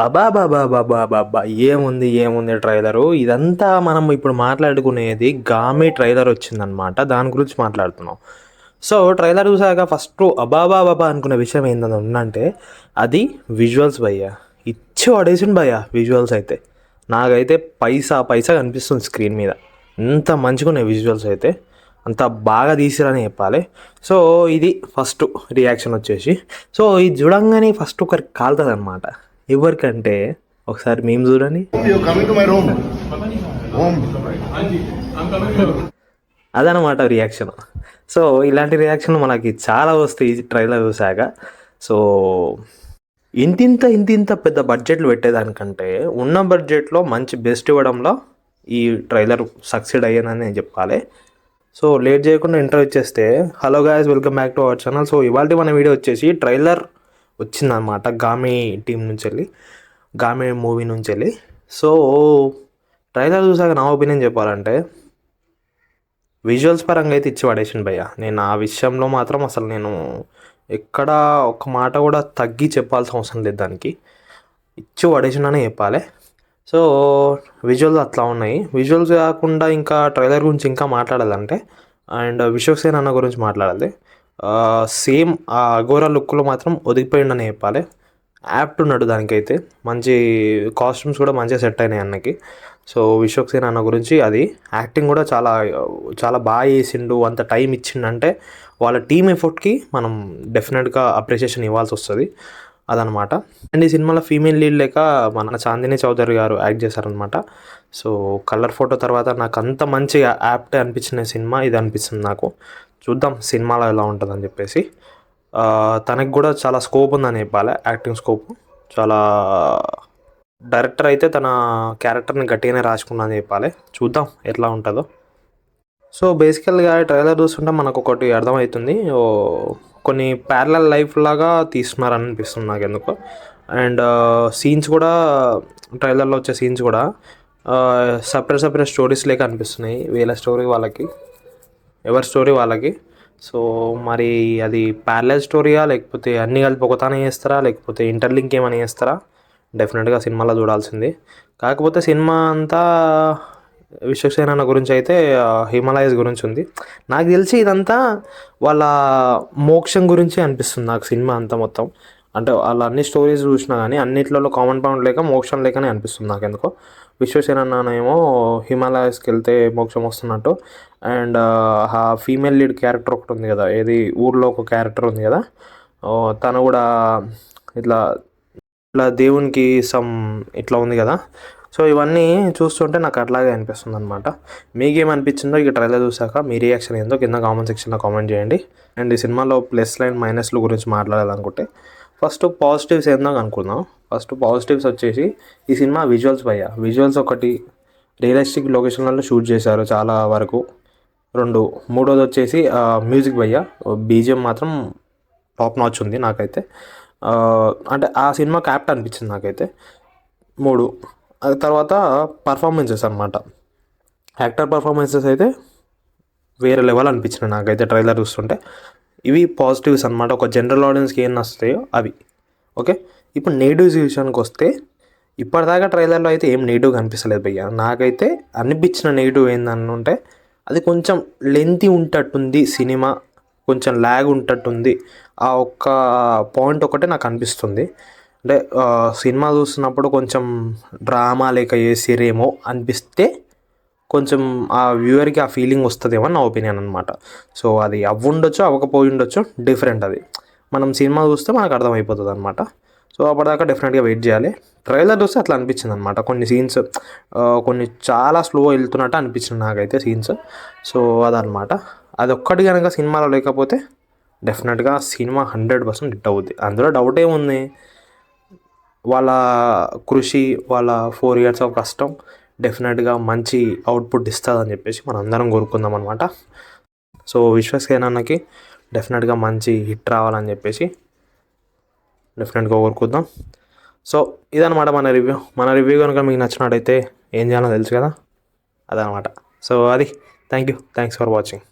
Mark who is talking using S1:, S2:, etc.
S1: అబాబాబాబాబాబా! ఏముంది ట్రైలరు. ఇదంతా మనం ఇప్పుడు మాట్లాడుకునేది 'గామి' ట్రైలర్ వచ్చిందనమాట. దాని గురించి మాట్లాడుతున్నాం. సో, ట్రైలర్ చూసాక ఫస్టు అబాబాబాబా అనుకున్న విషయం ఏందని ఉందంటే, అది విజువల్స్ భయ్యా. ఇచ్చి పడేసిండు భయ్యా విజువల్స్ అయితే. నాకైతే పైసా కనిపిస్తుంది స్క్రీన్ మీద. ఎంత మంచిగున్నాయి విజువల్స్ అయితే. అంత బాగా తీసిరని చెప్పాలి. సో, ఇది ఫస్ట్ రియాక్షన్ వచ్చేసి. సో, ఇది చూడంగానే ఫస్ట్ ఒకరికి కాలుతుందనమాట. ఎవరికంటే ఒకసారి మేము చూడండి. అదనమాట రియాక్షన్. సో ఇలాంటి రియాక్షన్ మనకి చాలా వస్తాయి ఈ ట్రైలర్ చూసాక. సో ఇంతింత పెద్ద బడ్జెట్లు పెట్టేదానికంటే ఉన్న బడ్జెట్లో మంచి బెస్ట్ ఇవ్వడంలో ఈ ట్రైలర్ సక్సీడ్ అయ్యానని నేను చెప్పాలి. సో లేట్ చేయకుండా ఇంటర్వ్యూ ఇచ్చేస్తే, hello guys, welcome back to our channel. So ఇవాళ మన వీడియో వచ్చేసి ట్రైలర్ వచ్చిందనమాట 'గామి' టీం నుంచి వెళ్ళి, 'గామి' మూవీ నుంచి వెళ్ళి. సో ట్రైలర్ చూసాక నా ఒపీనియన్ చెప్పాలంటే, విజువల్స్ పరంగా అయితే ఇచ్చి పడేసిండు భయ్య. నేను ఆ విషయంలో మాత్రం అసలు నేను ఎక్కడ ఒక మాట కూడా తగ్గి చెప్పాల్సిన అవసరం లేదు. దానికి ఇచ్చి పడేసిండనే చెప్పాలి. సో విజువల్స్ అట్లా ఉన్నాయి. విజువల్స్ కాకుండా ఇంకా ట్రైలర్ గురించి ఇంకా మాట్లాడాలంటే, అండ్ విశ్వక్సేన్ అన్న గురించి మాట్లాడాలి. సేమ్ ఆ అఘోరా లుక్లో మాత్రం ఒదిగిపోయిండని చెప్పాలి. యాప్ట్ ఉన్నాడు దానికైతే. మంచి కాస్ట్యూమ్స్ కూడా మంచిగా సెట్ అయినాయి అన్నకి. సో విశ్వక్సేన్ అన్న గురించి అది యాక్టింగ్ కూడా చాలా బాగా చేసిండు. అంత టైం ఇచ్చిండంటే వాళ్ళ టీమ్ ఎఫర్ట్కి మనం డెఫినెట్గా అప్రిషియేషన్ ఇవ్వాల్సి వస్తుంది. అదనమాట. అండ్ ఈ సినిమాలో ఫీమేల్ లీడ్ లేక మన చాందిని చౌదరి గారు యాక్ట్ చేశారనమాట. సో కలర్ ఫోటో తర్వాత నాకు అంత మంచిగా యాప్టే అనిపించిన సినిమా ఇది అనిపిస్తుంది నాకు. చూద్దాం సినిమాలో ఎలా ఉంటుందని చెప్పేసి. తనకి కూడా చాలా స్కోప్ ఉందని చెప్పాలి, యాక్టింగ్ స్కోప్. చాలా డైరెక్టర్ అయితే తన క్యారెక్టర్ని గట్టిగానే రాసుకున్నాను చెప్పాలి. చూద్దాం ఎట్లా ఉంటుందో. సో బేసికల్గా ట్రైలర్ చూస్తుంటే మనకు ఒకటి అర్థమవుతుంది, కొన్ని ప్యారలల్ లైఫ్ లాగా తీస్తున్నారని అనిపిస్తుంది నాకు ఎందుకో. అండ్ సీన్స్ కూడా, ట్రైలర్లో వచ్చే సీన్స్ కూడా సపరేట్ స్టోరీస్ లేక అనిపిస్తున్నాయి. వీళ్ళ స్టోరీ వాళ్ళకి, ఎవరి స్టోరీ వాళ్ళకి. సో మరి అది ప్యారలల్ స్టోరీయా, లేకపోతే అన్నీ కలిపి ఒకతానే చేస్తారా, లేకపోతే ఇంటర్లింక్ ఏమైనా చేస్తారా, డెఫినెట్గా సినిమాలో చూడాల్సింది. కాకపోతే సినిమా అంతా విశ్వక్సేన్ అన్న గురించి అయితే హిమాలయస్ గురించి ఉంది. నాకు తెలిసి ఇదంతా వాళ్ళ మోక్షం గురించి అనిపిస్తుంది నాకు సినిమా అంతా మొత్తం. అంటే వాళ్ళ అన్ని స్టోరీస్ చూసినా కానీ అన్నిట్లలో కామన్ పాయింట్ లేక మోక్షం లేకనే అనిపిస్తుంది నాకు ఎందుకో. విశ్వక్సేన్ అన్న ఏమో హిమాలయస్కి వెళ్తే మోక్షం వస్తున్నట్టు. అండ్ ఆ ఫీమేల్ లీడ్ క్యారెక్టర్ ఒకటి ఉంది కదా, ఏది ఊర్లో ఒక క్యారెక్టర్ ఉంది కదా, తను కూడా ఇట్లా దేవునికి ఇట్లా ఉంది కదా. సో ఇవన్నీ చూస్తుంటే నాకు అట్లాగే అనిపిస్తుంది అనమాట. మీకేమనిపించిందో ఇక ట్రైలర్ చూసాక మీ రియాక్షన్ ఏందో కింద కామెంట్ సెక్షన్లో కామెంట్ చేయండి. అండ్ ఈ సినిమాలో ప్లస్ లైన్ మైనస్ల గురించి మాట్లాడాలనుకుంటే ఫస్ట్ పాజిటివ్స్ ఏందో అనుకుందాం. ఫస్ట్ పాజిటివ్స్ వచ్చేసి ఈ సినిమా విజువల్స్ భయ్యా. విజువల్స్ ఒకటి, రియలిస్టిక్ లొకేషన్లలో షూట్ చేశారు చాలా వరకు. మూడోది వచ్చేసి మ్యూజిక్ భయ్యా. బీజిఎం మాత్రం టాప్ నాచ్ ఉంది నాకైతే. అంటే ఆ సినిమా యాప్ట్ అనిపించింది నాకైతే. తర్వాత పర్ఫార్మెన్సెస్ అనమాట. యాక్టర్ పర్ఫార్మెన్సెస్ అయితే వేరే లెవెల్ అనిపించినాయి నాకైతే ట్రైలర్ చూస్తుంటే. ఇవి పాజిటివ్స్ అనమాట. ఒక జనరల్ ఆడియన్స్కి ఏం నస్తాయో అవి. ఓకే, ఇప్పుడు నెగిటివ్స్ విషయానికి వస్తే, ఇప్పటిదాకా ట్రైలర్లో అయితే ఏం నెగిటివ్ కనిపిస్తలేదు భయ్య. నాకైతే అనిపించిన నెగిటివ్ ఏంటంటే, అది కొంచెం లెంతీ ఉంటట్టుంది సినిమా, కొంచెం ల్యాగ్ ఉంటట్టుంది. ఆ ఒక్క పాయింట్ ఒకటే నాకు అనిపిస్తుంది. అంటే సినిమా చూస్తున్నప్పుడు కొంచెం డ్రామా లేక చేసిరేమో అనిపిస్తే కొంచెం ఆ వ్యూవర్కి ఆ ఫీలింగ్ వస్తుందేమో నా ఒపీనియన్ అనమాట. సో అది అవ్వుండొచ్చు, అవ్వకపోయి ఉండొచ్చు, డిఫరెంట్ అది. మనం సినిమా చూస్తే మనకు అర్థమైపోతుంది అనమాట. సో అప్పటిదాకా డెఫినెట్గా వెయిట్ చేయాలి. ట్రైలర్ చూస్తే అట్లా అనిపించింది అనమాట. కొన్ని సీన్స్ కొన్ని చాలా స్లో వెళ్తున్నట్టు అనిపించింది నాకైతే సీన్స్. సో అదనమాట. అది ఒక్కటి కనుక సినిమాలో లేకపోతే డెఫినెట్గా సినిమా 100% హిట్ అవుద్ది. అందులో డౌట్ ఏముంది. వాళ్ళ కృషి, వాళ్ళ 4 years ఆఫ్ కష్టం డెఫినెట్గా మంచి అవుట్పుట్ ఇస్తుందని చెప్పేసి మనం అందరం కోరుకుందాం అనమాట. సో విశ్వక్సేన్ అన్నకి డెఫినెట్గా మంచి హిట్ రావాలని చెప్పేసి డెఫినెట్గా కోరుకుందాం. సో ఇదనమాట మన రివ్యూ కనుక మీకు నచ్చినట్టయితే ఏం చేయాలో తెలుసు కదా, అదనమాట. సో అది థ్యాంక్స్ ఫర్ వాచింగ్.